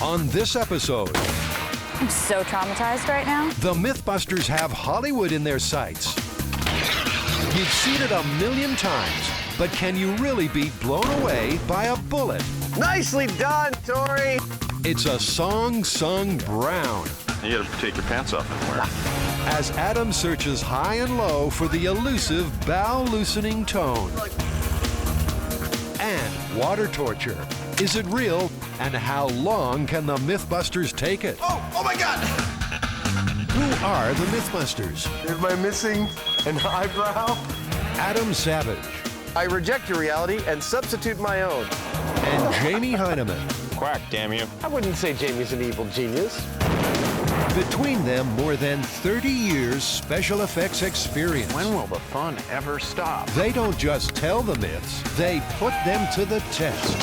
On this episode, I'm so traumatized right now. the Mythbusters have Hollywood in their sights. You've seen it a million times, but can you really be blown away by a bullet? Nicely done, Tori! It's a song sung brown. You gotta take your pants off and wear. As Adam searches high and low for the elusive bow-loosening tone. And water torture. Is it real? And how long can the Mythbusters take it? Oh my God! Who are the Mythbusters? Am I missing an eyebrow? Adam Savage I reject your reality and substitute my own. and Jamie Hyneman. Quack, damn you. I wouldn't say Jamie's an evil genius. Between them, more than 30 years special effects experience. When will the fun ever stop? They don't just tell the myths, they put them to the test.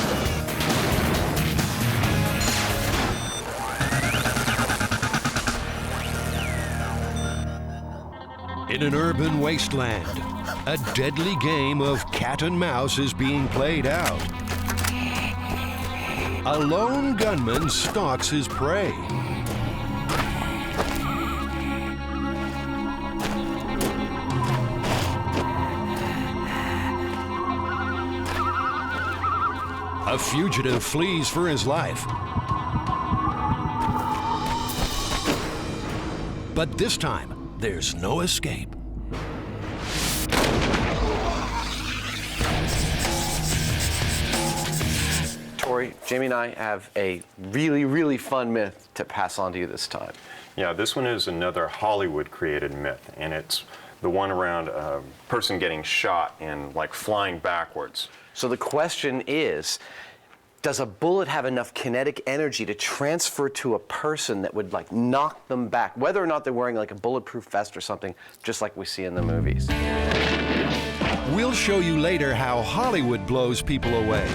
In an urban wasteland, a deadly game of cat and mouse is being played out. A lone gunman stalks his prey. A fugitive flees for his life. But this time, there's no escape. Tori, Jamie and I have a really, really fun myth to pass on to you this time. Yeah, this one is another Hollywood-created myth, and it's the one around a person getting shot and like flying backwards. So the question is, does a bullet have enough kinetic energy to transfer to a person that would like knock them back, whether or not they're wearing like a bulletproof vest or something, just like we see in the movies? We'll show you later how Hollywood blows people away.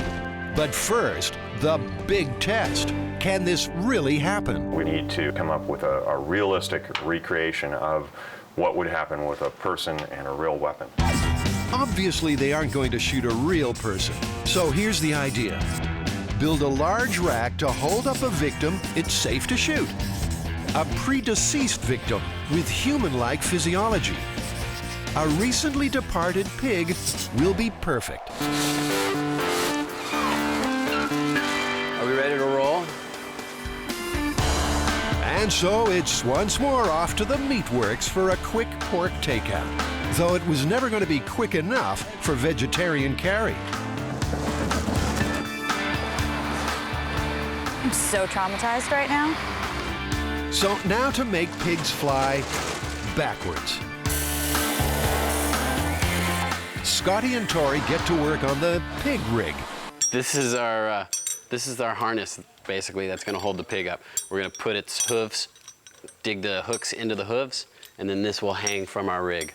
But first, the big test. Can this really happen? We need to come up with a realistic recreation of what would happen with a person and a real weapon. Obviously, they aren't going to shoot a real person. So here's the idea. Build a large rack to hold up a victim it's safe to shoot. A predeceased victim with human-like physiology. A recently departed pig will be perfect. Are we ready to roll? And so it's once more off to the meatworks for a quick pork takeout. Though it was never going to be quick enough for vegetarian Carrie. I'm so traumatized right now. So now to make pigs fly backwards. Scotty and Tori get to work on the pig rig. This is our harness, basically, that's gonna hold the pig up. We're gonna put its hooves, dig the hooks into the hooves, and then this will hang from our rig.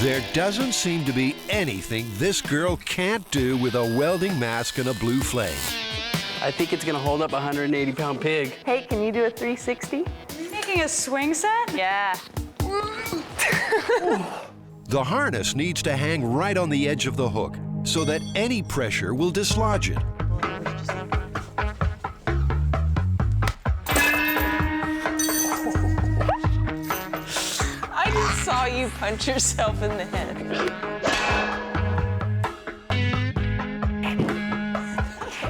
There doesn't seem to be anything this girl can't do with a welding mask and a blue flame. I think it's gonna hold up a 180-pound pig. Hey, can you do a 360? Making a swing set? Yeah. The harness needs to hang right on the edge of the hook so that any pressure will dislodge it. I just saw you punch yourself in the head.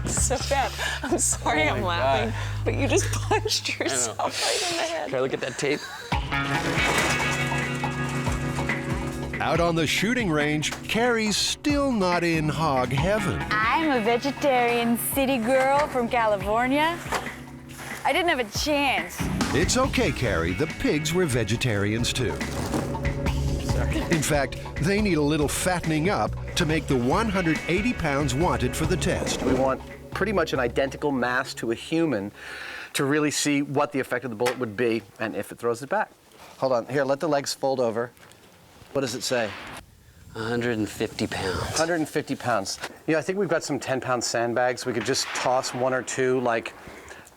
It's so bad. I'm sorry I'm laughing, but you just punched yourself right in the head. Can I look at that tape? Out on the shooting range, Carrie's still not in hog heaven. I'm a vegetarian city girl from California. I didn't have a chance. It's okay, Carrie. The pigs were vegetarians too. In fact, they need a little fattening up to make the 180 pounds wanted for the test. We want pretty much an identical mass to a human to really see what the effect of the bullet would be and if it throws it back. Hold on, here, let the legs fold over. What does it say? 150 pounds. 150 pounds. You know, I think we've got some 10-pound sandbags. We could just toss one or two, like,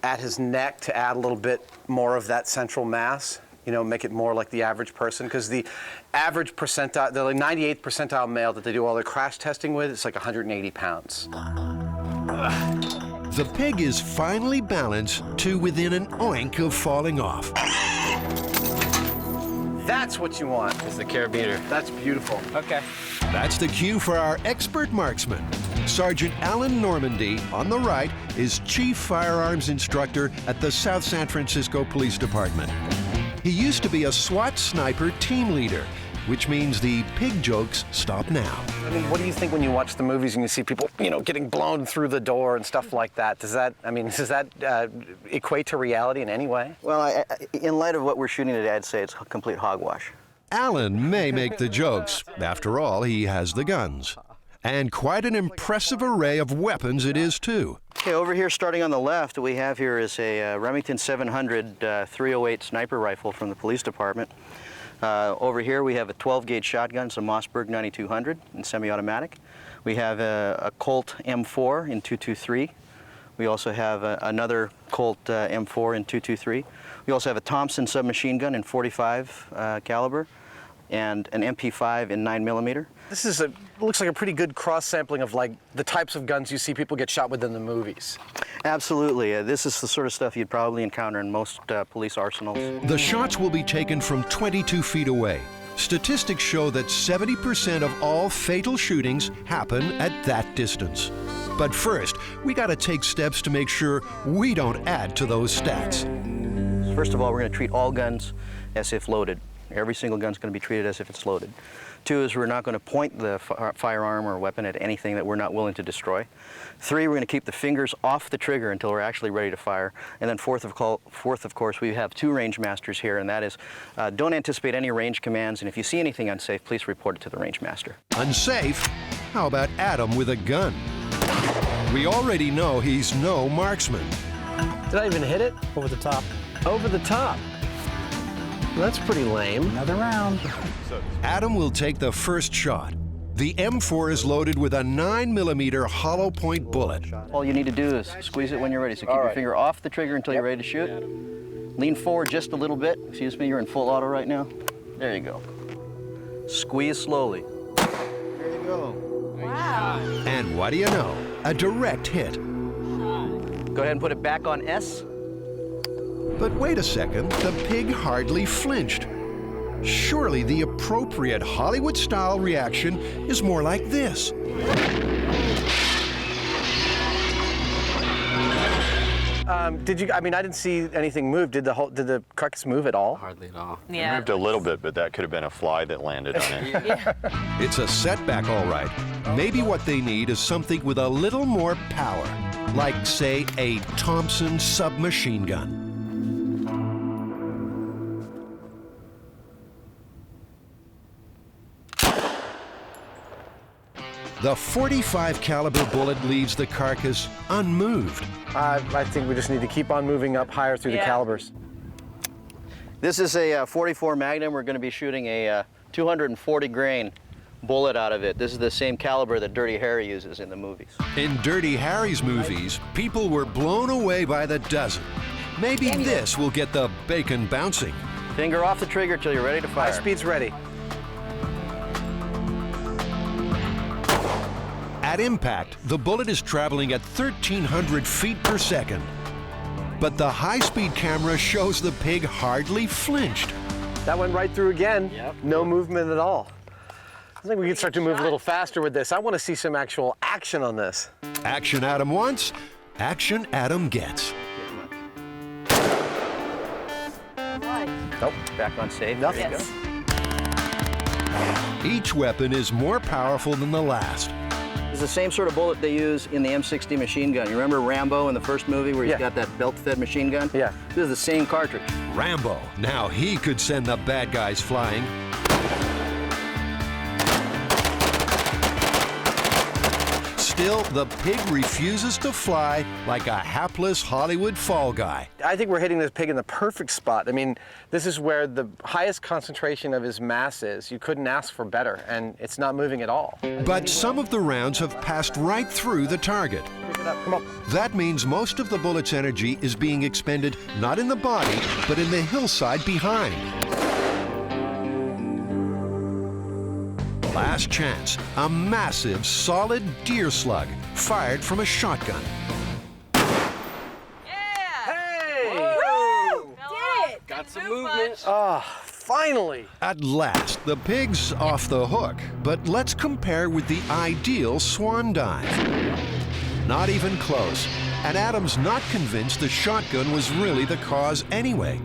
at his neck to add a little bit more of that central mass. You know, make it more like the average person, because the average percentile, the 98th percentile male that they do all their crash testing with, it's like 180 pounds. The pig is finally balanced to within an oink of falling off. That's what you want. It's the carabiner. That's beautiful. Okay. That's the cue for our expert marksman. Sergeant Alan Normandy, on the right, is Chief Firearms Instructor at the South San Francisco Police Department. He used to be a SWAT sniper team leader, which means the pig jokes stop now. I mean, what do you think when you watch the movies and you see people, you know, getting blown through the door and stuff like that? Does that equate to reality in any way? Well, in light of what we're shooting today, I'd say it's complete hogwash. Alan may make the jokes. After all, he has the guns. And quite an impressive array of weapons it is, too. Okay, over here, starting on the left, what we have here is a Remington 700 .308 sniper rifle from the police department. Over here, we have a 12-gauge shotgun, it's a Mossberg 9200 in semi-automatic. We have a Colt M4 in .223. We also have another Colt M4 in .223. We also have a Thompson submachine gun in .45 caliber, and an MP5 in 9mm. This is looks like a pretty good cross-sampling of like the types of guns you see people get shot with in the movies. Absolutely. This is the sort of stuff you'd probably encounter in most police arsenals. The shots will be taken from 22 feet away. Statistics show that 70% of all fatal shootings happen at that distance. But first, we gotta take steps to make sure we don't add to those stats. First of all, we're going to treat all guns as if loaded. Every single gun's going to be treated as if it's loaded. Two is we're not going to point the firearm or weapon at anything that we're not willing to destroy. Three, we're going to keep the fingers off the trigger until we're actually ready to fire. And then fourth, of course, we have two range masters here, and that is don't anticipate any range commands, and if you see anything unsafe, please report it to the range master. Unsafe? How about Adam with a gun? We already know he's no marksman. Did I even hit it? Over the top. Over the top. Well, that's pretty lame. Another round. Adam will take the first shot. The M4 is loaded with a 9mm hollow point bullet. All you need to do is squeeze it when you're ready. So keep your finger off the trigger until you're ready to shoot. Lean forward just a little bit. Excuse me, you're in full auto right now. There you go. Squeeze slowly. There you go. Wow. And what do you know? A direct hit. Go ahead and put it back on S. But wait a second, the pig hardly flinched. Surely the appropriate Hollywood-style reaction is more like this. I didn't see anything move. Did the carcass move at all? Hardly at all. It moved a little bit, but that could have been a fly that landed on it. It's a setback, all right. Maybe what they need is something with a little more power, like, say, a Thompson submachine gun. The .45 caliber bullet leaves the carcass unmoved. I think we just need to keep on moving up higher through the calibers. This is a 44 Magnum. We're going to be shooting a 240 grain bullet out of it. This is the same caliber that Dirty Harry uses in the movies. In Dirty Harry's movies, people were blown away by the dozen. Maybe this will get the bacon bouncing. Finger off the trigger till you're ready to fire. High speed's ready. At impact, the bullet is traveling at 1,300 feet per second. But the high-speed camera shows the pig hardly flinched. That went right through again. Yep. No movement at all. I think we can start to move a little faster with this. I want to see some actual action on this. Action Adam wants, action Adam gets. Nope, back on safe. Nothing. There you go. Each weapon is more powerful than the last. It's the same sort of bullet they use in the M60 machine gun. You remember Rambo in the first movie where he's Yeah. got that belt-fed machine gun? Yeah. This is the same cartridge. Rambo, now he could send the bad guys flying. Still, the pig refuses to fly like a hapless Hollywood fall guy. I think we're hitting this pig in the perfect spot. I mean, this is where the highest concentration of his mass is. You couldn't ask for better, and it's not moving at all. But some of the rounds have passed right through the target. Pick it up, come on. That means most of the bullet's energy is being expended not in the body, but in the hillside behind. Last chance, a massive, solid deer slug fired from a shotgun. some movement. Finally! At last, the pig's off the hook. But let's compare with the ideal swan dive. Not even close. And Adam's not convinced the shotgun was really the cause anyway.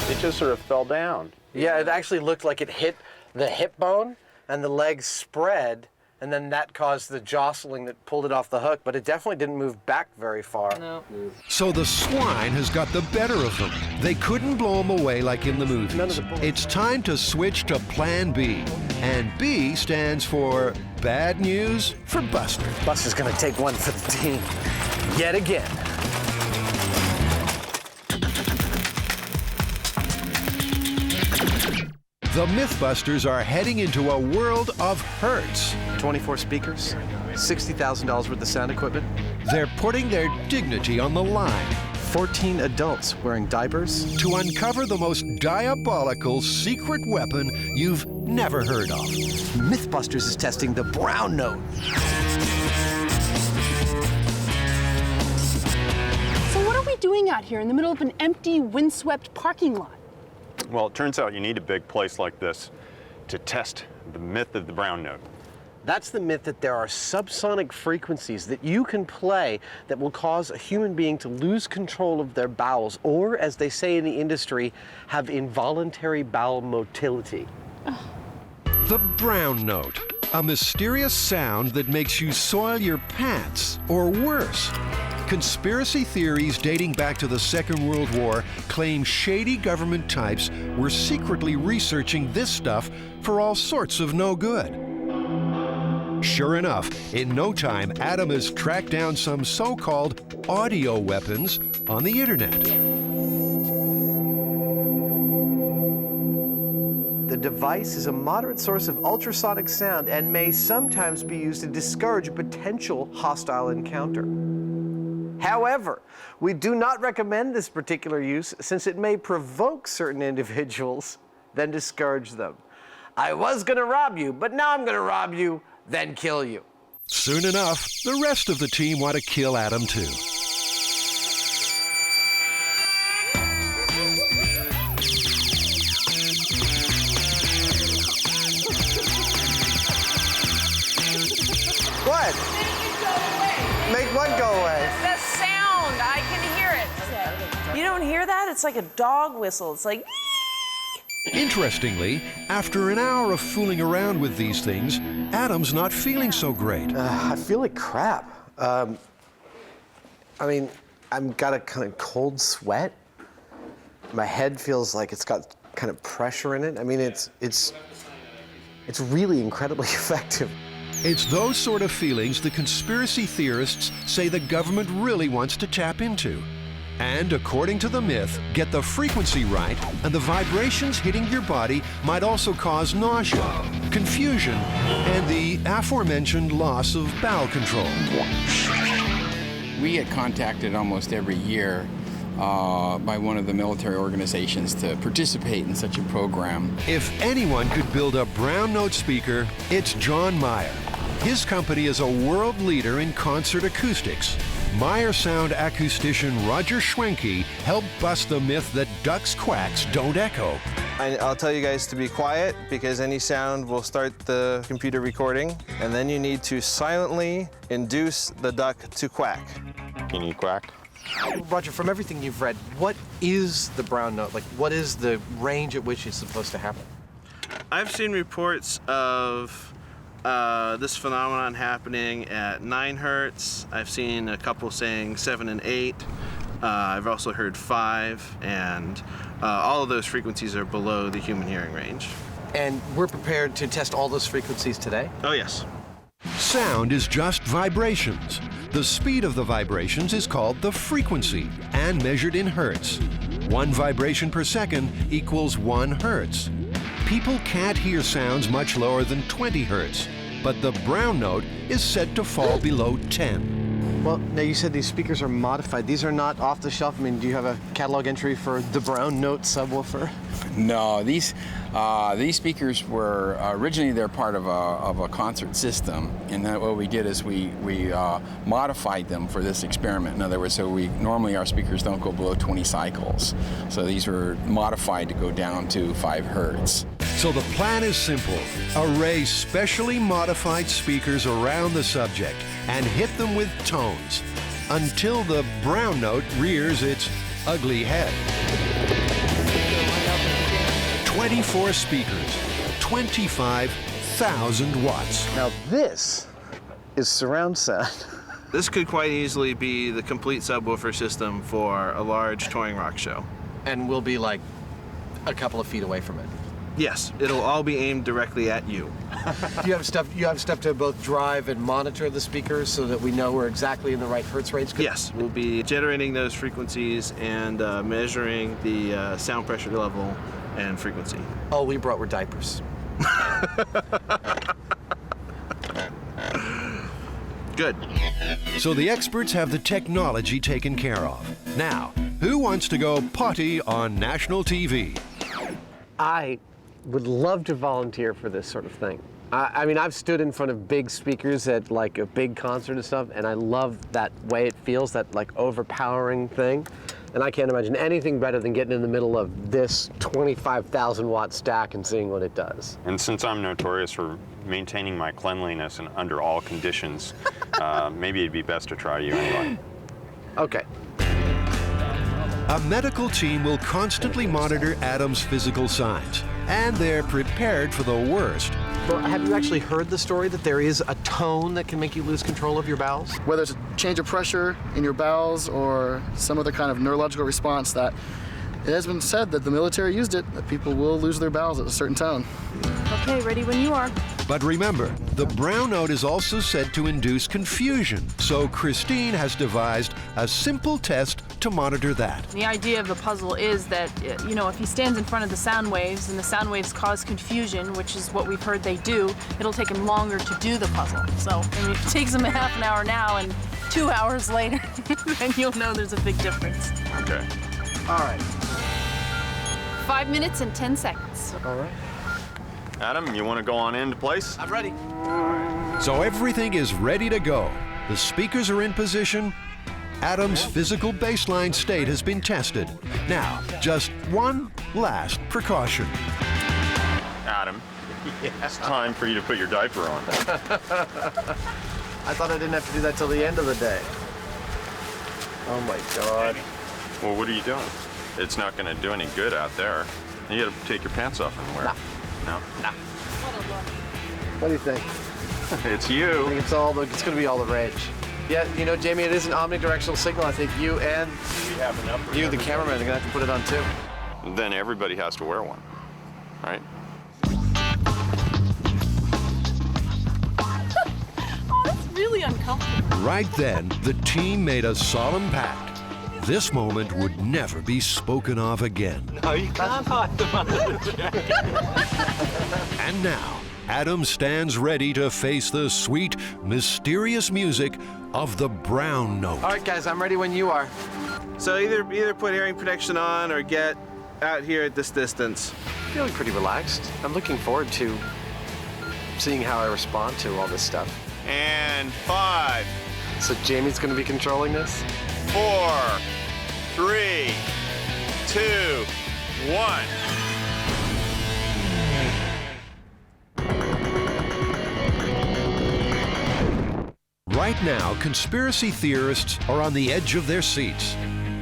It just sort of fell down. Yeah, it actually looked like it hit the hip bone and the legs spread, and then that caused the jostling that pulled it off the hook, but it definitely didn't move back very far. No. So the swine has got the better of them. They couldn't blow them away like in the movies. None of the bullets. It's time to switch to Plan B. And B stands for bad news for Buster. Buster's gonna take one for the team, yet again. The Mythbusters are heading into a world of hurts. 24 speakers, $60,000 worth of sound equipment, They're putting their dignity on the line 14 adults wearing diapers. to uncover the most diabolical secret weapon you've never heard of. Mythbusters is testing the brown note. So what are we doing out here in the middle of an empty, windswept parking lot? Well, it turns out you need a big place like this to test the myth of the brown note. That's the myth that there are subsonic frequencies that you can play that will cause a human being to lose control of their bowels, or, as they say in the industry, have involuntary bowel motility. The brown note, a mysterious sound that makes you soil your pants, or worse. Conspiracy theories dating back to the Second World War claim shady government types were secretly researching this stuff for all sorts of no good. Sure enough, in no time, Adam has tracked down some so-called audio weapons on the internet. The device is a moderate source of ultrasonic sound and may sometimes be used to discourage a potential hostile encounter. However, we do not recommend this particular use since it may provoke certain individuals, then discourage them. I was gonna rob you, but now I'm gonna rob you, then kill you. Soon enough, the rest of the team want to kill Adam too. What? Make what go away? The sound, I can hear it. You don't hear that? It's like a dog whistle. It's like. Interestingly, after an hour of fooling around with these things, Adam's not feeling so great. I feel like crap. I mean, I've got a kind of cold sweat. My head feels like it's got kind of pressure in it. I mean, it's really incredibly effective. It's those sort of feelings the conspiracy theorists say the government really wants to tap into. And according to the myth, get the frequency right, and the vibrations hitting your body might also cause nausea, confusion, and the aforementioned loss of bowel control. We get contacted almost every year by one of the military organizations to participate in such a program. If anyone could build a brown note speaker, it's John Meyer. His company is a world leader in concert acoustics. Meyer sound acoustician Roger Schwenke helped bust the myth that ducks' quacks don't echo. I'll tell you guys to be quiet because any sound will start the computer recording, and then you need to silently induce the duck to quack. Can you quack? Roger, from everything you've read, what is the brown note? Like, what is the range at which it's supposed to happen? I've seen reports of this phenomenon happening at 9 hertz. I've seen a couple saying 7 and 8. I've also heard 5, and all of those frequencies are below the human hearing range. And we're prepared to test all those frequencies today? Oh, yes. Sound is just vibrations. The speed of the vibrations is called the frequency and measured in hertz. 1 vibration per second equals 1 hertz. People can't hear sounds much lower than 20 hertz, but the brown note is said to fall below 10. Well, now you said these speakers are modified. These are not off the shelf. I mean, do you have a catalog entry for the brown note subwoofer? No, these speakers were originally they're part of a concert system, and then what we did is we modified them for this experiment. In other words, so normally our speakers don't go below 20 cycles, so these were modified to go down to 5 hertz. So the plan is simple. Array specially modified speakers around the subject and hit them with tones until the brown note rears its ugly head. 24 speakers, 25,000 watts. Now this is surround sound. This could quite easily be the complete subwoofer system for a large touring rock show. And we'll be like a couple of feet away from it. Yes, it'll all be aimed directly at you. Do you have stuff to both drive and monitor the speakers so that we know we're exactly in the right hertz range? Yes, we'll be generating those frequencies and measuring the sound pressure level and frequency. All we brought were diapers. Good. So the experts have the technology taken care of. Now, who wants to go potty on national TV? I would love to volunteer for this sort of thing. I mean, I've stood in front of big speakers at like a big concert and stuff, and I love that way it feels, that like overpowering thing. And I can't imagine anything better than getting in the middle of this 25,000 watt stack and seeing what it does. And since I'm notorious for maintaining my cleanliness and under all conditions, maybe it'd be best to try you anyway. Okay. A medical team will constantly monitor Adam's physical signs, and they're prepared for the worst. Well, have you actually heard the story that there is a tone that can make you lose control of your bowels? Whether it's a change of pressure in your bowels or some other kind of neurological response, that it has been said that the military used it, that people will lose their bowels at a certain tone. Okay, ready when you are. But remember, the brown note is also said to induce confusion, so Christine has devised a simple test to monitor that. The idea of the puzzle is that, you know, if he stands in front of the sound waves and the sound waves cause confusion, which is what we've heard they do, it'll take him longer to do the puzzle. So, I mean, if it takes him a half an hour now and 2 hours later, then you'll know there's a big difference. Okay. All right. 5 minutes and 10 seconds. All right. Adam, you want to go on into place? I'm ready. So everything is ready to go. The speakers are in position. Adam's physical baseline state has been tested. Now, just one last precaution. Adam, it's time for you to put your diaper on. I thought I didn't have to do that till the end of the day. Oh my God. Well, what are you doing? It's not going to do any good out there. You got to take your pants off and wear. No? Nah. What do you think? It's you. I think it's going to be all the rage. Yeah, you know, Jamie, it is an omnidirectional signal. I think you and you, the cameraman, are going to have to put it on too. Then everybody has to wear one, right? Oh, that's really uncomfortable. Right then, the team made a solemn pact. This moment would never be spoken of again. No, you can't hide them under the jacket. And now, Adam stands ready to face the sweet, mysterious music of the brown note. All right, guys, I'm ready when you are. So either put hearing protection on or get out here at this distance. Feeling pretty relaxed. I'm looking forward to seeing how I respond to all this stuff. And 5. So Jamie's going to be controlling this? 4, 3, 2, 1. Right now, conspiracy theorists are on the edge of their seats.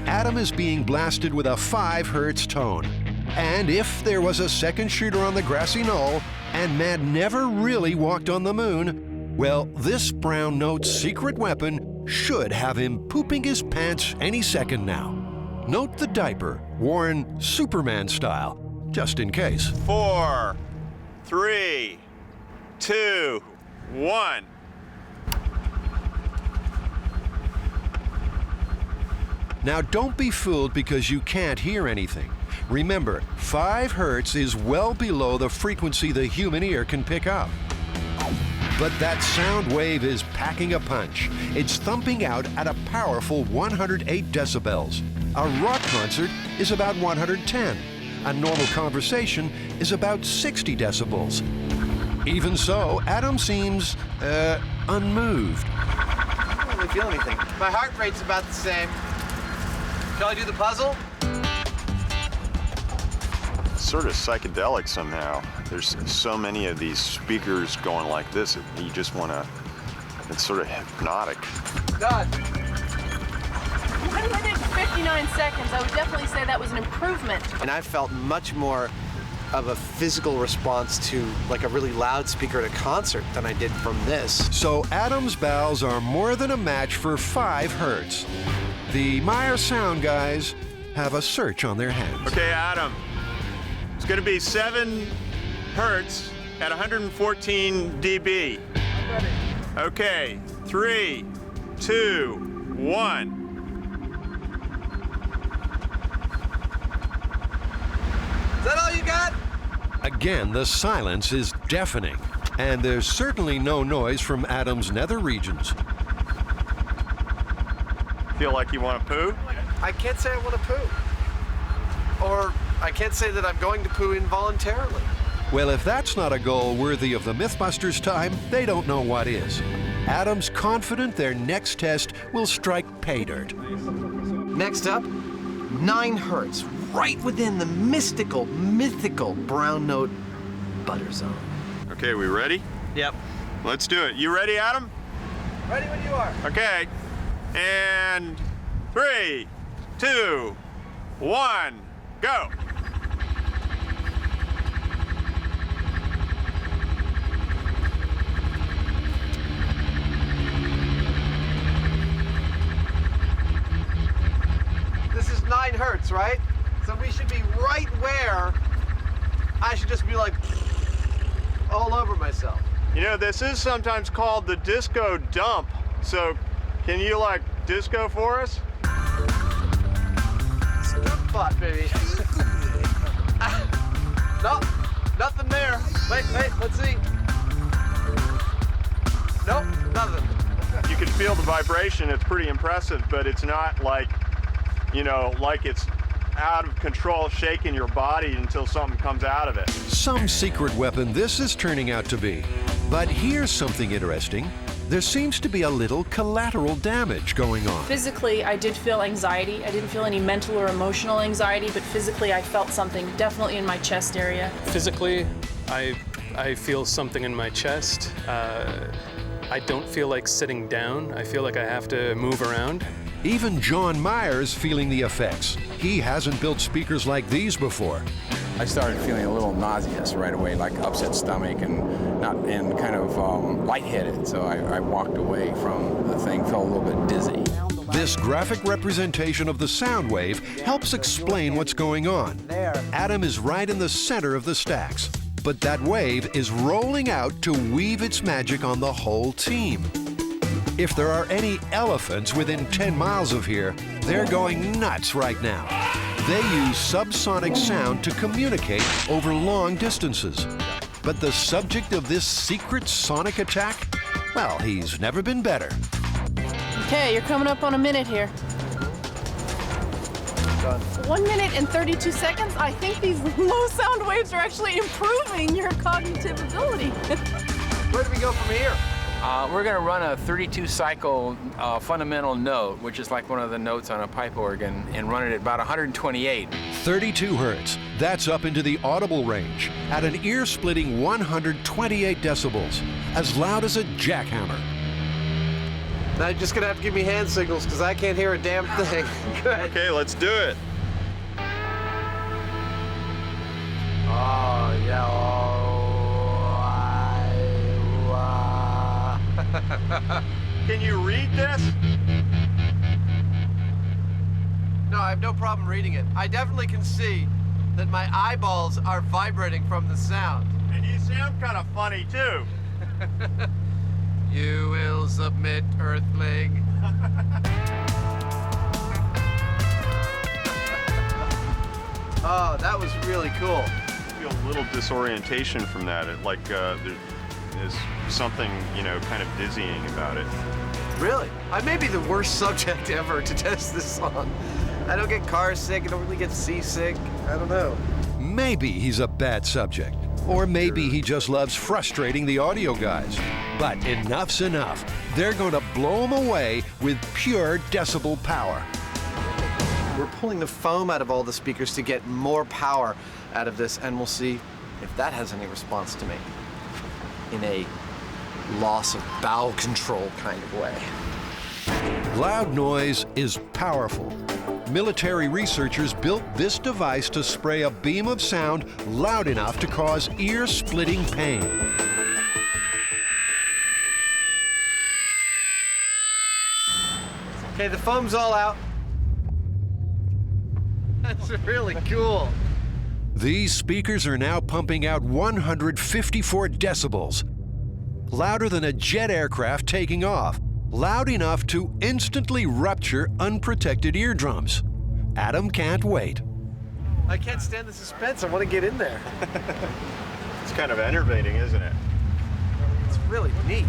Adam is being blasted with a 5 hertz tone. And if there was a second shooter on the grassy knoll, and man never really walked on the moon, well, this brown note's secret weapon should have him pooping his pants any second now. Note the diaper, worn Superman style, just in case. 4, 3, 2, 1. Now don't be fooled because you can't hear anything. Remember, 5 hertz is well below the frequency the human ear can pick up. But that sound wave is packing a punch. It's thumping out at a powerful 108 decibels. A rock concert is about 110. A normal conversation is about 60 decibels. Even so, Adam seems, unmoved. I don't really feel anything. My heart rate's about the same. Shall I do the puzzle? It's sort of psychedelic somehow. There's so many of these speakers going like this, you just want to, it's sort of hypnotic. Done. 1 minute and 59 seconds. I would definitely say that was an improvement. And I felt much more of a physical response to like a really loud speaker at a concert than I did from this. So Adam's bells are more than a match for 5 hertz. The Meyer sound guys have a search on their hands. Okay, Adam, it's going to be 7 hertz at 114 dB. I'm ready. Okay, 3, 2, 1. Is that all you got? Again, the silence is deafening, and there's certainly no noise from Adam's nether regions. Feel like you want to poo? I can't say I want to poo. Or I can't say that I'm going to poo involuntarily. Well, if that's not a goal worthy of the Mythbusters' time, they don't know what is. Adam's confident their next test will strike pay dirt. Next up, 9 hertz, right within the mythical brown note butter zone. Okay, we ready? Yep. Let's do it. You ready, Adam? Ready when you are. Okay. And 3, 2, 1, go. This is 9 hertz, right? So we should be right where I should just be like all over myself. You know, this is sometimes called the disco dump. So can you like disco for us? Scoop bot, baby. No, nothing there. Wait, let's see. Nope, nothing. You can feel the vibration. It's pretty impressive, but it's not like, you know, like it's out of control, shaking your body until something comes out of it. Some secret weapon this is turning out to be. But here's something interesting. There seems to be a little collateral damage going on. Physically, I did feel anxiety. I didn't feel any mental or emotional anxiety, but physically, I felt something definitely in my chest area. Physically, I feel something in my chest. I don't feel like sitting down. I feel like I have to move around. Even John Myers feeling the effects. He hasn't built speakers like these before. I started feeling a little nauseous right away, like upset stomach and kind of lightheaded. So I walked away from the thing, felt a little bit dizzy. This graphic representation of the sound wave helps explain what's going on. Adam is right in the center of the stacks, but that wave is rolling out to weave its magic on the whole team. If there are any elephants within 10 miles of here, they're going nuts right now. They use subsonic sound to communicate over long distances. But the subject of this secret sonic attack, well, he's never been better. Okay, you're coming up on a minute here. Done. 1 minute and 32 seconds. I think these low sound waves are actually improving your cognitive ability. Where do we go from here? We're going to run a 32 cycle fundamental note, which is like one of the notes on a pipe organ, and run it at about 128. 32 hertz. That's up into the audible range at an ear-splitting 128 decibels, as loud as a jackhammer. Now you're just gonna have to give me hand signals because I can't hear a damn thing. Okay, let's do it. Oh, yeah. Can you read this? No, I have no problem reading it. I definitely can see that my eyeballs are vibrating from the sound. And you sound kind of funny too. You will submit, Earthling. Oh, that was really cool. I feel a little disorientation from that. There's something, you know, kind of dizzying about it. Really? I may be the worst subject ever to test this on. I don't get car sick, I don't really get seasick. I don't know. Maybe he's a bad subject. Or maybe he just loves frustrating the audio guys. But enough's enough. They're going to blow him away with pure decibel power. We're pulling the foam out of all the speakers to get more power out of this, and we'll see if that has any response to me in a loss of bowel control kind of way. Loud noise is powerful. Military researchers built this device to spray a beam of sound loud enough to cause ear-splitting pain. Okay, the foam's all out. That's really cool. These speakers are now pumping out 154 decibels, louder than a jet aircraft taking off, loud enough to instantly rupture unprotected eardrums. Adam can't wait. I can't stand the suspense. I want to get in there. It's kind of enervating, isn't it? It's really neat.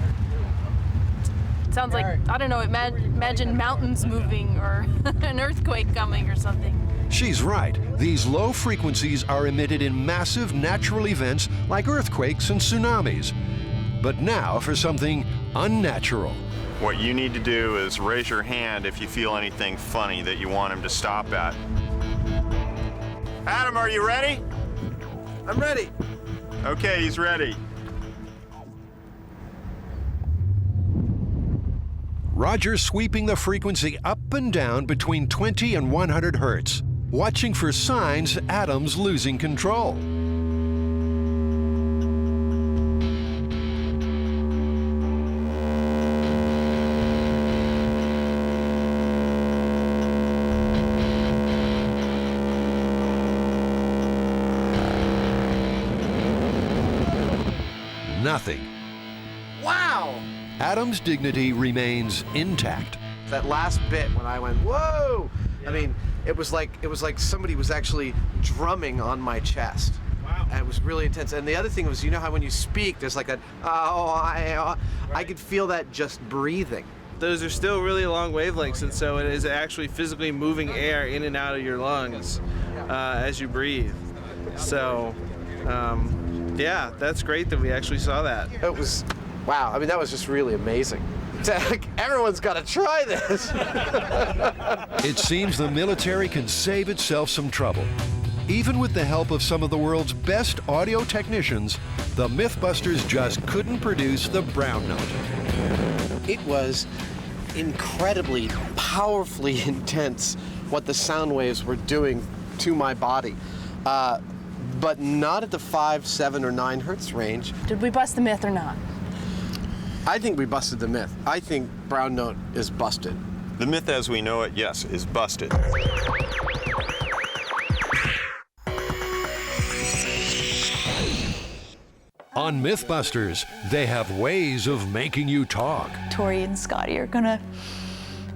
Sounds like, I don't know, imagine mountains moving or an earthquake coming or something. She's right. These low frequencies are emitted in massive natural events like earthquakes and tsunamis. But now for something unnatural. What you need to do is raise your hand if you feel anything funny that you want him to stop at. Adam, are you ready? I'm ready. Okay, he's ready. Roger's sweeping the frequency up and down between 20 and 100 hertz, watching for signs Adam's losing control. Nothing. Wow! Adam's dignity remains intact. That last bit when I went, whoa! Yeah. I mean, it was like somebody was actually drumming on my chest. Wow. And it was really intense. And the other thing was, you know how when you speak, there's like a, I could feel that just breathing. Those are still really long wavelengths, and so it is actually physically moving air in and out of your lungs as you breathe. So, yeah, that's great that we actually saw that. It was, wow, I mean, that was just really amazing. Everyone's got to try this. It seems the military can save itself some trouble. Even with the help of some of the world's best audio technicians, the Mythbusters just couldn't produce the brown note. It was incredibly, powerfully intense what the sound waves were doing to my body. But not at the 5, 7, or 9 hertz range. Did we bust the myth or not? I think we busted the myth. I think brown note is busted. The myth as we know it, yes, is busted. On Mythbusters, they have ways of making you talk. Tori and Scotty are gonna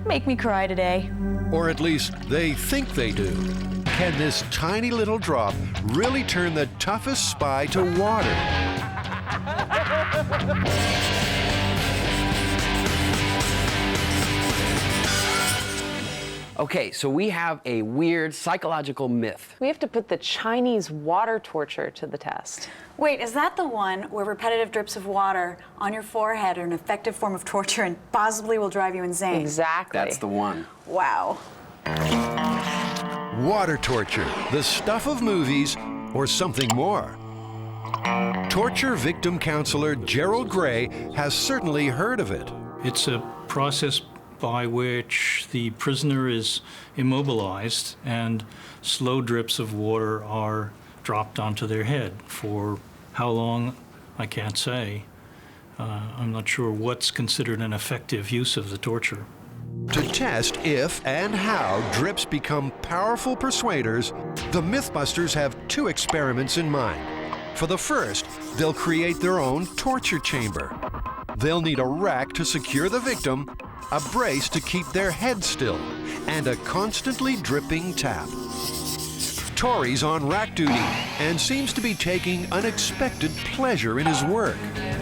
make me cry today. Or at least they think they do. Can this tiny little drop really turn the toughest spy to water? Okay, so we have a weird psychological myth. We have to put the Chinese water torture to the test. Wait, is that the one where repetitive drips of water on your forehead are an effective form of torture and possibly will drive you insane? Exactly. That's the one. Wow. Water torture, the stuff of movies, or something more. Torture victim counselor Gerald Gray has certainly heard of it. It's a process by which the prisoner is immobilized and slow drips of water are dropped onto their head. For how long, I can't say. I'm not sure what's considered an effective use of the torture. To test if and how drips become powerful persuaders, the Mythbusters have 2 experiments in mind. For the first, they'll create their own torture chamber. They'll need a rack to secure the victim, a brace to keep their head still, and a constantly dripping tap. Tori's on rack duty and seems to be taking unexpected pleasure in his work.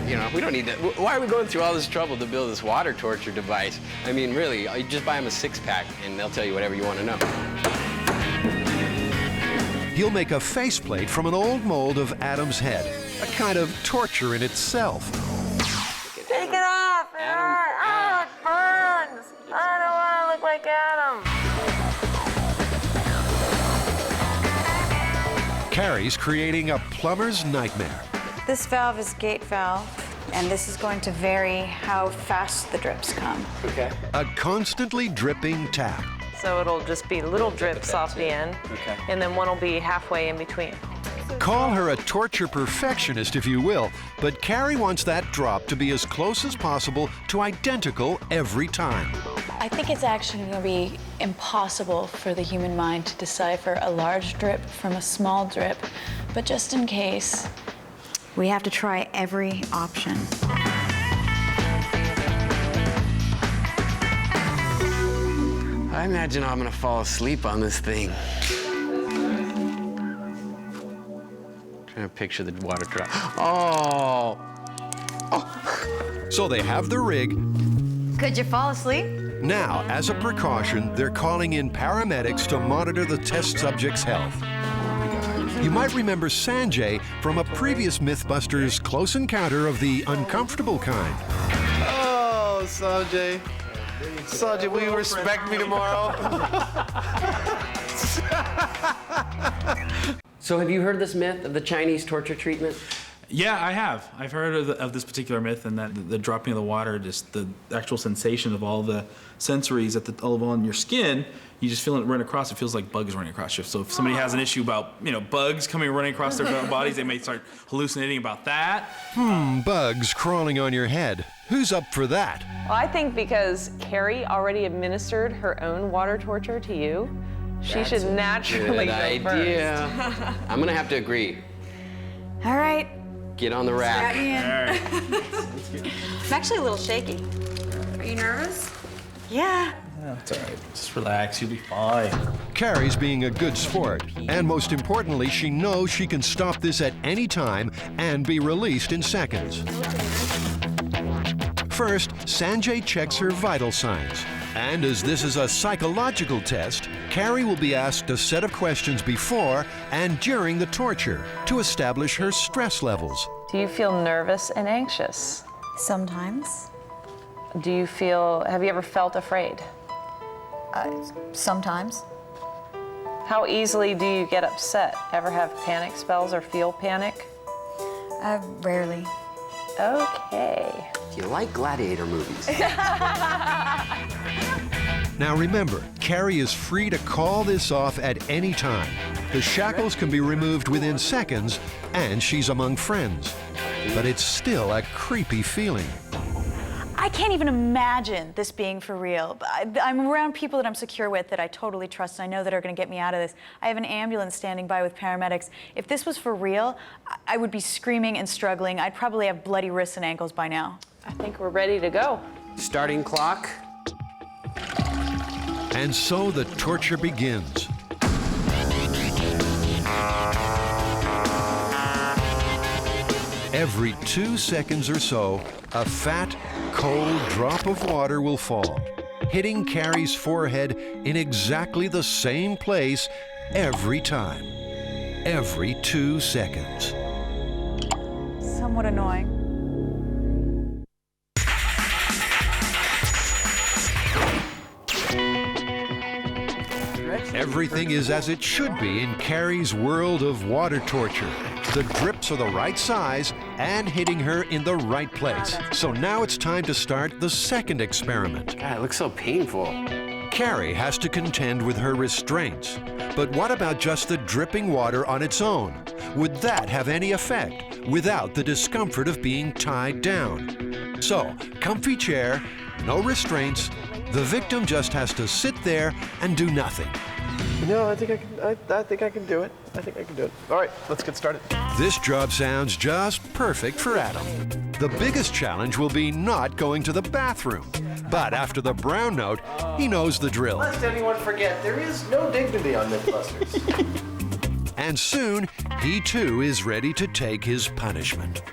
You know, we don't need to. Why are we going through all this trouble to build this water torture device? I mean, really, you just buy them a 6-pack and they'll tell you whatever you want to know. He'll make a faceplate from an old mold of Adam's head, a kind of torture in itself. Take it off! Oh, it burns! I don't want to look like Adam. Carrie's creating a plumber's nightmare. This valve is gate valve, and this is going to vary how fast the drips come. Okay. A constantly dripping tap. So it'll just be little drips off the end, and then one will be halfway in between. Call her a torture perfectionist if you will, but Carrie wants that drop to be as close as possible to identical every time. I think it's actually going to be impossible for the human mind to decipher a large drip from a small drip, but just in case, we have to try every option. I imagine I'm gonna fall asleep on this thing. Trying to picture the water drop. Oh! So they have the rig. Could you fall asleep? Now, as a precaution, they're calling in paramedics to monitor the test subject's health. You might remember Sanjay from a previous Mythbusters close encounter of the uncomfortable kind. Oh, Sanjay. Sanjay, will you respect me tomorrow? So have you heard this myth of the Chinese torture treatment? Yeah, I have. I've heard of this particular myth, and that the dropping of the water, just the actual sensation of all the sensories at the level on your skin, you just feel it run across. It feels like bugs running across you. So if somebody has an issue about, bugs running across their bodies, they may start hallucinating about that. Bugs crawling on your head. Who's up for that? Well, I think because Carrie already administered her own water torture to you, she should naturally Good go idea. first. I'm gonna have to agree. All right. Get on the rack. I'm actually a little shaky. Are you nervous? Yeah. It's all right. Just relax. You'll be fine. Carrie's being a good sport, and most importantly, she knows she can stop this at any time and be released in seconds. First, Sanjay checks her vital signs. And as this is a psychological test, Carrie will be asked a set of questions before and during the torture to establish her stress levels. Do you feel nervous and anxious? Sometimes. Have you ever felt afraid? Sometimes. How easily do you get upset? Ever have panic spells or feel panic? Rarely. Okay. Do you like gladiator movies? Now remember, Carrie is free to call this off at any time. The shackles can be removed within seconds, and she's among friends. But it's still a creepy feeling. I can't even imagine this being for real. I'm around people that I'm secure with, that I totally trust, and I know that are going to get me out of this. I have an ambulance standing by with paramedics. If this was for real, I would be screaming and struggling. I'd probably have bloody wrists and ankles by now. I think we're ready to go. Starting clock. And so the torture begins. Every 2 seconds or so, a fat, cold drop of water will fall, hitting Carrie's forehead in exactly the same place every time. Every 2 seconds. Somewhat annoying. Everything is as it should be in Carrie's world of water torture. The drips are the right size and hitting her in the right place. So now it's time to start the second experiment. God, it looks so painful. Carrie has to contend with her restraints. But what about just the dripping water on its own? Would that have any effect without the discomfort of being tied down? So, comfy chair, no restraints. The victim just has to sit there and do nothing. No, I think I can do it. I think I can do it. All right, let's get started. This job sounds just perfect for Adam. The biggest challenge will be not going to the bathroom. But after the brown note, he knows the drill. Lest anyone forget, there is no dignity on Mythbusters. And soon, he too is ready to take his punishment.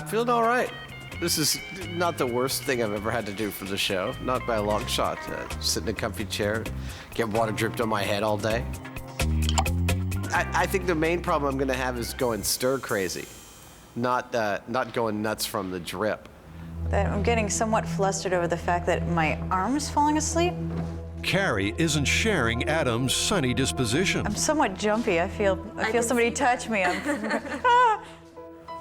Feeling all right. This is not the worst thing I've ever had to do for the show. Not by a long shot. Sit in a comfy chair, get water dripped on my head all day. I think the main problem I'm going to have is going stir crazy, not going nuts from the drip. I'm getting somewhat flustered over the fact that my arm's falling asleep. Carrie isn't sharing Adam's sunny disposition. I'm somewhat jumpy. I feel somebody touch me.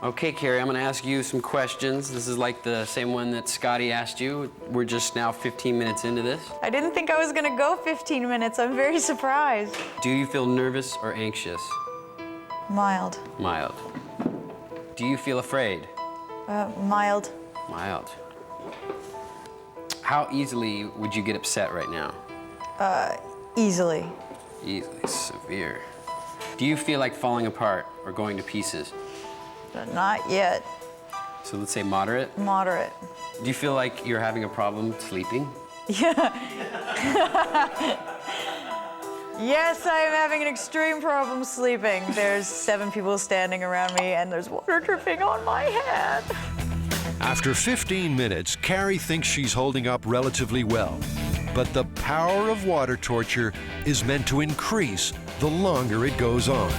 Okay, Carrie, I'm gonna ask you some questions. This is like the same one that Scotty asked you. We're just now 15 minutes into this. I didn't think I was gonna go 15 minutes. I'm very surprised. Do you feel nervous or anxious? Mild. Mild. Do you feel afraid? Mild. Mild. How easily would you get upset right now? Easily. Easily. Severe. Do you feel like falling apart or going to pieces? Not yet. So let's say moderate? Moderate. Do you feel like you're having a problem sleeping? Yeah. Yes, I am having an extreme problem sleeping. There's 7 people standing around me and there's water dripping on my head. After 15 minutes, Carrie thinks she's holding up relatively well. But the power of water torture is meant to increase the longer it goes on.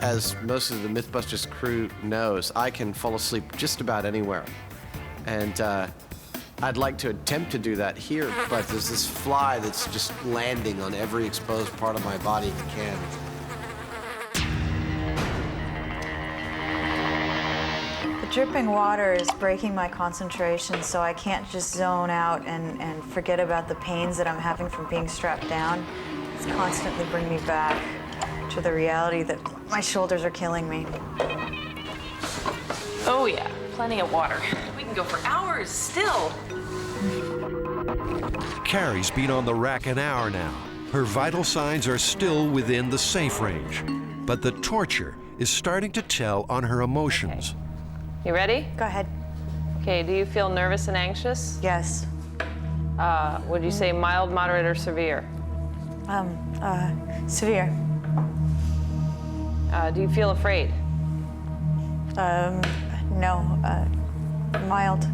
As most of the Mythbusters crew knows, I can fall asleep just about anywhere. And I'd like to attempt to do that here, but there's this fly that's just landing on every exposed part of my body it can. The dripping water is breaking my concentration, so I can't just zone out and forget about the pains that I'm having from being strapped down. It's constantly bringing me back to the reality that my shoulders are killing me. Oh yeah, plenty of water. We can go for hours still. Carrie's been on the rack an hour now. Her vital signs are still within the safe range, but the torture is starting to tell on her emotions. You ready? Go ahead. Okay, do you feel nervous and anxious? Yes. Would you say mild, moderate, or severe? Severe. Do you feel afraid? No. Mild.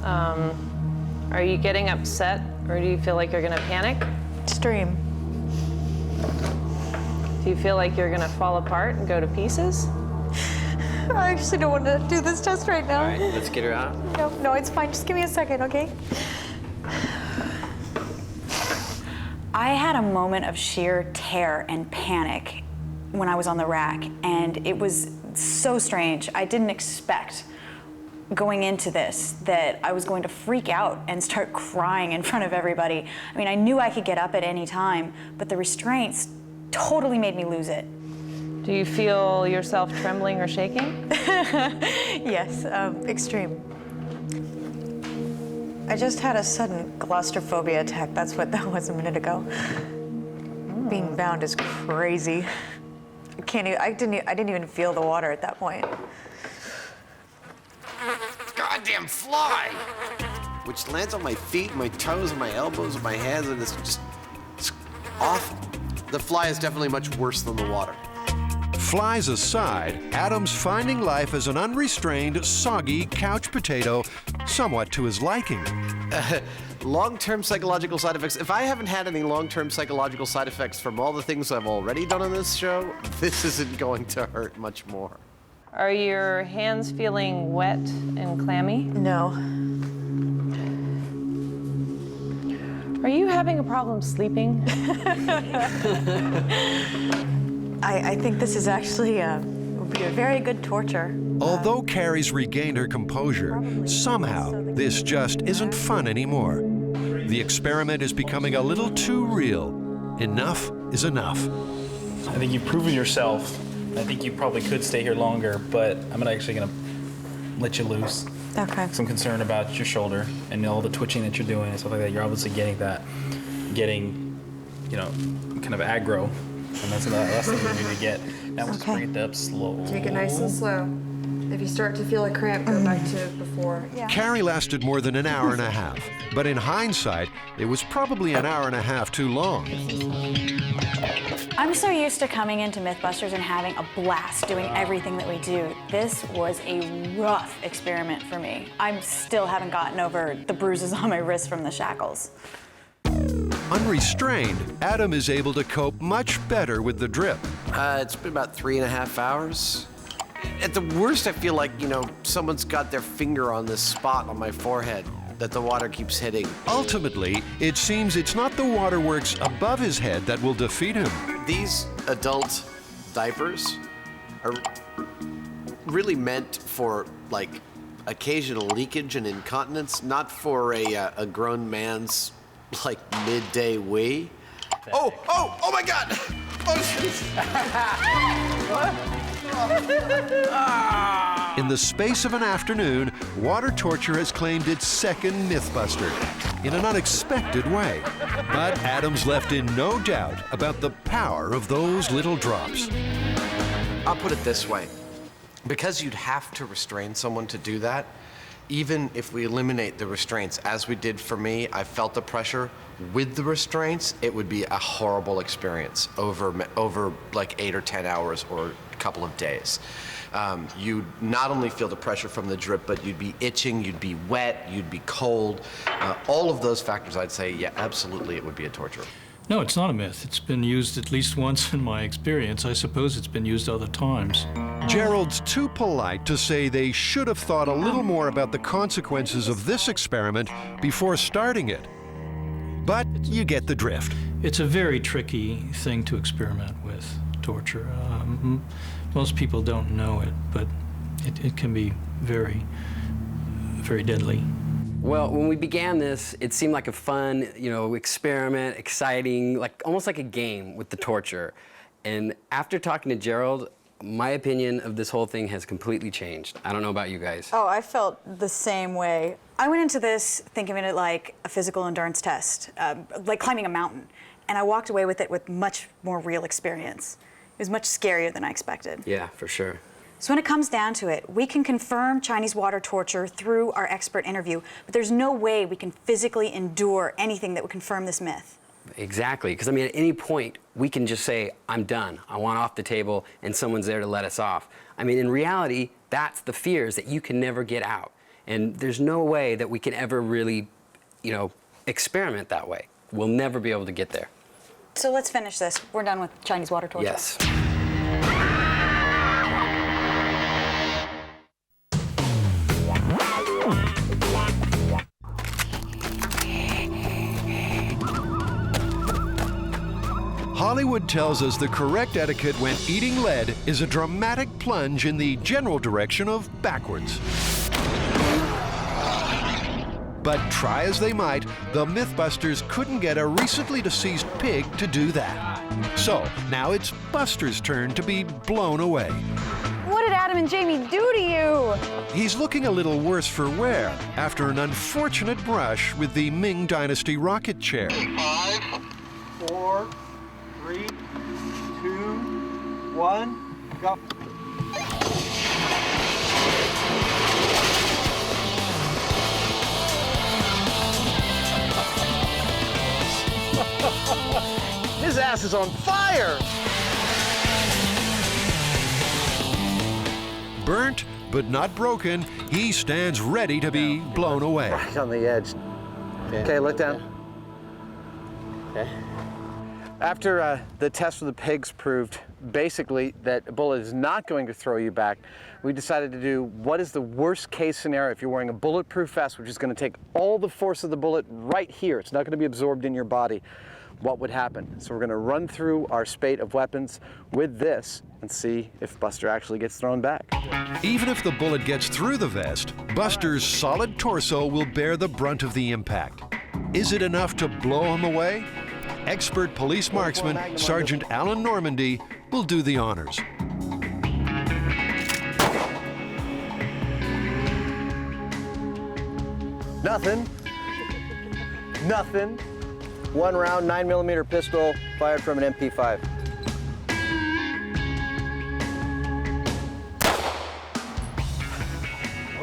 Mild. Are you getting upset, or do you feel like you're gonna panic? Extreme. Do you feel like you're gonna fall apart and go to pieces? I actually don't want to do this test right now. All right, let's get her out. No, it's fine. Just give me a second, okay? I had a moment of sheer terror and panic when I was on the rack, and it was so strange. I didn't expect going into this that I was going to freak out and start crying in front of everybody. I mean, I knew I could get up at any time, but the restraints totally made me lose it. Do you feel yourself trembling or shaking? Yes, extreme. I just had a sudden claustrophobia attack. That's what that was a minute ago. Being bound is crazy. I didn't even feel the water at that point. Goddamn fly! Which lands on my feet, my toes, and my elbows, and my hands, and it's awful. The fly is definitely much worse than the water. Flies aside, Adam's finding life as an unrestrained, soggy couch potato somewhat to his liking. Long-term psychological side effects. If I haven't had any long-term psychological side effects from all the things I've already done on this show, this isn't going to hurt much more. Are your hands feeling wet and clammy? No. Are you having a problem sleeping? I think this is actually will be a very good torture. Although Carrie's regained her composure, somehow this just isn't fun anymore. The experiment is becoming a little too real. Enough is enough. I think you've proven yourself. I think you probably could stay here longer, but I'm actually gonna let you loose. Okay. Some concern about your shoulder and all the twitching that you're doing and stuff like that. You're obviously getting, you know, kind of aggro, and that's the last thing we need to get. Now we'll just bring it up slow. Take it nice and slow. If you start to feel a cramp, go back to before. Yeah. Carrie lasted more than an hour and a half, but in hindsight, it was probably an hour and a half too long. I'm so used to coming into Mythbusters and having a blast doing everything that we do. This was a rough experiment for me. I still haven't gotten over the bruises on my wrist from the shackles. Unrestrained, Adam is able to cope much better with the drip. It's been about 3.5 hours. At the worst, I feel like, someone's got their finger on this spot on my forehead that the water keeps hitting. Ultimately, it seems it's not the waterworks above his head that will defeat him. These adult diapers are really meant for, occasional leakage and incontinence, not for a grown man's, midday wee. Oh my God! In the space of an afternoon, water torture has claimed its second Mythbuster in an unexpected way. But Adam's left in no doubt about the power of those little drops. I'll put it this way. Because you'd have to restrain someone to do that, even if we eliminate the restraints, as we did for me, I felt the pressure. With the restraints, it would be a horrible experience over 8 or 10 hours or a couple of days. You'd not only feel the pressure from the drip, but you'd be itching, you'd be wet, you'd be cold. All of those factors, I'd say, yeah, absolutely, it would be a torture. No, it's not a myth. It's been used at least once in my experience. I suppose it's been used other times. Gerald's too polite to say they should have thought a little more about the consequences of this experiment before starting it. But you get the drift. It's a very tricky thing to experiment with, torture. Most people don't know it, but it can be very, very deadly. Well, when we began this, it seemed like a fun, experiment, exciting, almost like a game with the torture. And after talking to Gerald, my opinion of this whole thing has completely changed. I don't know about you guys. Oh, I felt the same way. I went into this thinking of it like a physical endurance test, like climbing a mountain. And I walked away with it with much more real experience. It was much scarier than I expected. Yeah, for sure. So when it comes down to it, we can confirm Chinese water torture through our expert interview, but there's no way we can physically endure anything that would confirm this myth. Exactly, because at any point, we can just say, I'm done, I want off the table, and someone's there to let us off. In reality, that's the fear, is that you can never get out. And there's no way that we can ever really, experiment that way. We'll never be able to get there. So let's finish this. We're done with Chinese water torture. Yes. Hollywood tells us the correct etiquette when eating lead is a dramatic plunge in the general direction of backwards. But try as they might, the Mythbusters couldn't get a recently deceased pig to do that. So now it's Buster's turn to be blown away. What did Adam and Jamie do to you? He's looking a little worse for wear after an unfortunate brush with the Ming Dynasty rocket chair. 5, 4, 3, 2, 1, go. His ass is on fire! Burnt, but not broken, he stands ready to be blown away. Right on the edge. Okay, look down. Okay. After the test with the pigs proved basically that a bullet is not going to throw you back, we decided to do what is the worst case scenario if you're wearing a bulletproof vest, which is going to take all the force of the bullet right here. It's not going to be absorbed in your body. What would happen? So we're going to run through our spate of weapons with this and see if Buster actually gets thrown back. Even if the bullet gets through the vest, Buster's solid torso will bear the brunt of the impact. Is it enough to blow him away? Expert police marksman Sergeant Alan Normandy will do the honors. Nothing. Nothing. 1 round 9mm pistol fired from an MP5.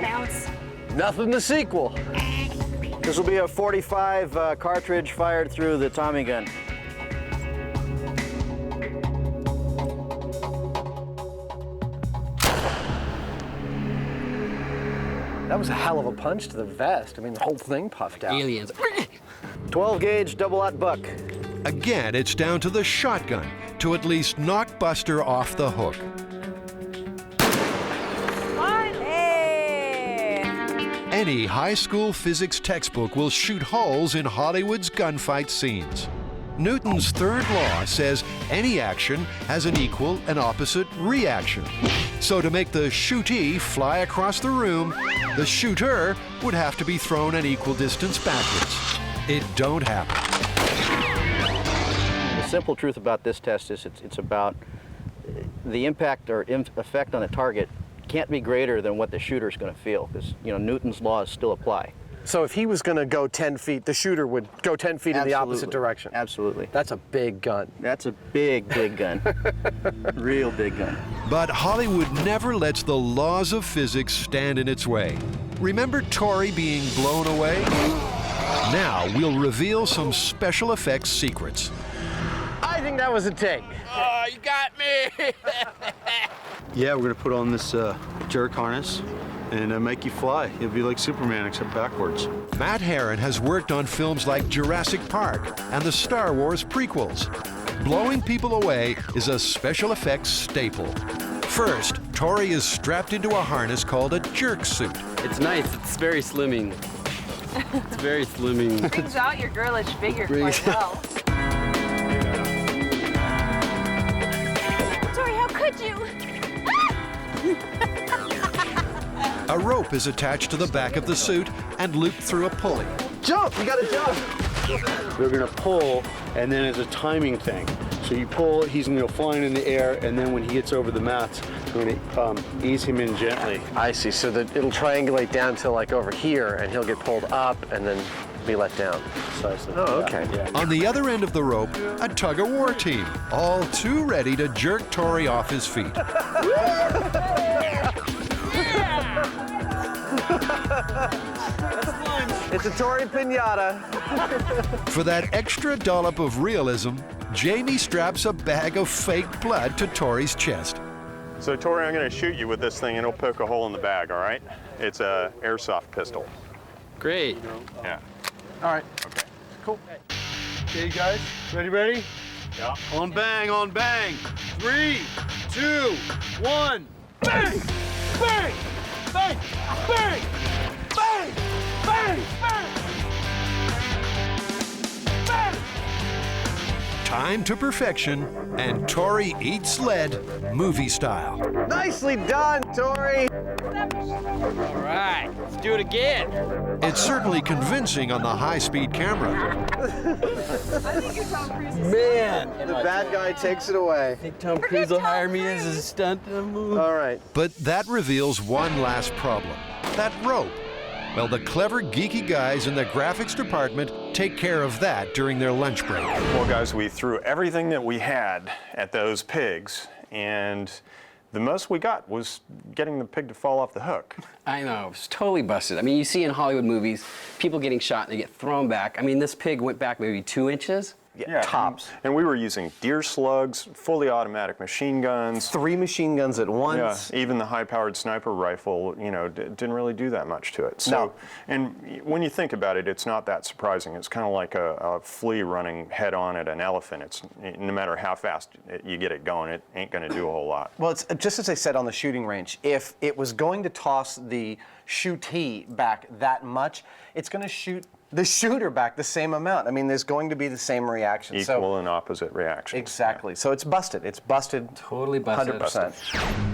Bounce. Nothing the sequel. This will be a .45 cartridge fired through the Tommy gun. That was a hell of a punch to the vest. I mean, the whole thing puffed out. Aliens. 12 gauge double-aught buck. Again, it's down to the shotgun to at least knock Buster off the hook. Any high school physics textbook will shoot holes in Hollywood's gunfight scenes. Newton's third law says any action has an equal and opposite reaction. So to make the shootee fly across the room, the shooter would have to be thrown an equal distance backwards. It don't happen. The simple truth about this test is it's about the impact or effect on a target can't be greater than what the shooter's going to feel, because Newton's laws still apply. So if he was going to go 10 feet, the shooter would go 10 feet in the opposite direction. Absolutely. That's a big gun. That's a big, big gun. Real big gun. But Hollywood never lets the laws of physics stand in its way. Remember Tori being blown away? Now we'll reveal some special effects secrets. I think that was a take. Oh, you got me! Yeah, we're gonna put on this jerk harness and make you fly. You'll be like Superman, except backwards. Matt Herron has worked on films like Jurassic Park and the Star Wars prequels. Blowing people away is a special effects staple. First, Tori is strapped into a harness called a jerk suit. It's nice. It's very slimming. It's very slimming. Brings out your girlish figure quite well. Tori, how could you? A rope is attached to the back of the suit and looped through a pulley. Jump! You gotta jump! We're gonna pull, and then it's a timing thing. So you pull, he's gonna go flying in the air, and then when he gets over the mats, we're gonna ease him in gently. I see, so that it'll triangulate down to like over here, and he'll get pulled up and then be let down. Precisely. Oh, okay. Yeah. On the other end of the rope, a tug-of-war team, all too ready to jerk Tori off his feet. It's a Tori pinata. For that extra dollop of realism, Jamie straps a bag of fake blood to Tori's chest. So Tori, I'm going to shoot you with this thing and it'll poke a hole in the bag, all right? It's a airsoft pistol. Great. Yeah. All right. Okay. Cool. Okay, guys, ready? Yeah. On bang. 3, 2, 1, bang! Bang! Bang! Bang! Bang! Bang! Bang! Bang! Time to perfection, and Tori eats lead, movie style. Nicely done, Tori. All right, let's do it again. It's certainly convincing on the high-speed camera. Man, the bad guy takes it away. I think Tom Cruise will hire me as a stunt movie. All right. But that reveals one last problem, that rope. Well, the clever, geeky guys in the graphics department take care of that during their lunch break. Well, guys, we threw everything that we had at those pigs, and the most we got was getting the pig to fall off the hook. I know, it was totally busted. I mean, you see in Hollywood movies, people getting shot and they get thrown back. I mean, this pig went back maybe 2 inches. Yeah, tops. And we were using deer slugs, fully automatic machine guns. 3 machine guns at once. Yeah, even the high-powered sniper rifle, didn't really do that much to it. So, No. And when you think about it, it's not that surprising. It's kind of like a flea running head-on at an elephant. It's no matter how fast you get it going, it ain't going to do a whole lot. Well, it's just as I said on the shooting range, if it was going to toss the shootee back that much, it's going to shoot the shooter back the same amount. I mean, there's going to be the same reaction. Equal and opposite reaction. Exactly. So it's busted. It's busted. Totally busted. 100%.